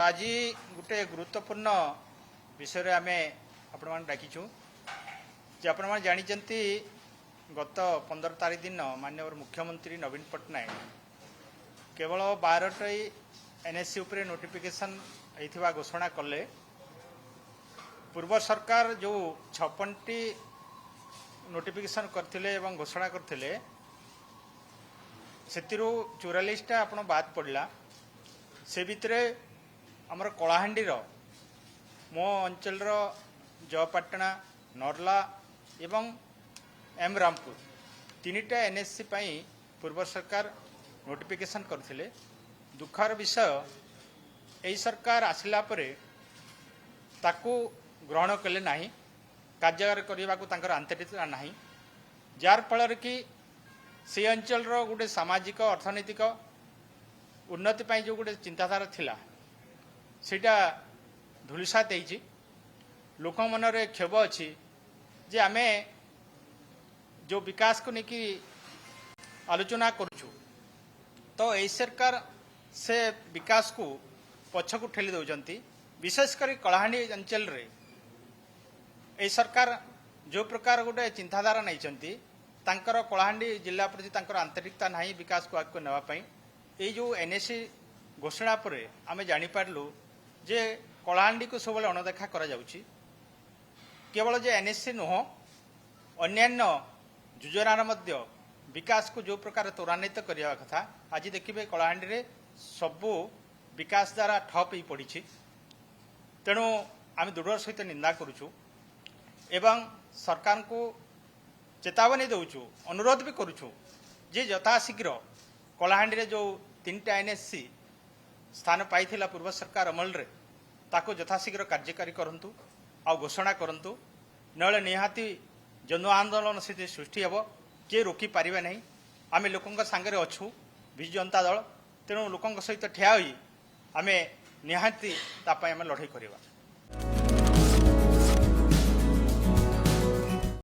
आज गोटे गुरुत्वपूर्ण विषय आम आपण डाकिचु जे आपण जानी गत 15 तारीख दिन माननीय मुख्यमंत्री नवीन पट्टनायक केवल 12टी एनएससी उपरे नोटिफिकेशन होता घोषणा कले। पूर्व सरकार जो 56टी नोटिफिकेशन करथिले एवं घोषणा करथिले सेतिरु 44टा आपण बाद पड़ला। से भितरे आमर कलाहांडीर मो अंचल जयपाटना नरला एवं एम रामपुर 3टा एनएससी पाई पूर्व सरकार नोटिफिकेशन करथिले। दुखर विषय यही सरकार आसिला परे ताकू ग्रहण कले नाही, कार्यागार करने को आंतरिकता नाही, जार फल कि से अंचल गोटे सामाजिक अर्थनैतिक उन्नति पाई जो गोटे चिंताधारा थिला सेटा धूलिसा देइछि। लोक मनरे क्षोभ अच्छी जे आमे जो विकास को लेकिन आलोचना करुछु तो यही सरकार से विकास को पछकु ठेली दौरान विशेषकर कलाहांडी अंचल रे यही सरकार जो प्रकार गोटे चिंताधारा नहीं तांकर कलाहांडी जिला प्रति तांकर आंतरिकता नहीं विकास को आगे नेवाई ये जो एनएससी घोषणा पर आम जापारू जे कलाहांडी को सब अणदेखा करा जाउछि। केवल जे एनएससी नुह अन्यान्य योजनार मध्य विकास को जो प्रकार त्वरान्वित करने कथा आज देखिए कलाहांडी रे सबू विकास द्वारा ठप ही पड़ी। तेणु आम दृढ़ सहित निंदा करुचु एवं सरकार को चेतावनी दौचु, अनुरोध भी करुचु जे यथाशीघ्र कलाहांडी रे जो 3टा एनएससी स्थान पाई पूर्व सरकार अमल रे ताको यथाशीघ्र कार्यकारी करंतु आ घोषणा करंतु, नले निहाती जन आंदोलन स्थिति सृष्टि हेब, किए रोकी पारिबा नहीं। आम लोकों सांगे अच्छू विजु जनता दल, तेणु लोकों सहित ठिया होई आमे निहाती तापाई आमे लड़ाई करवा।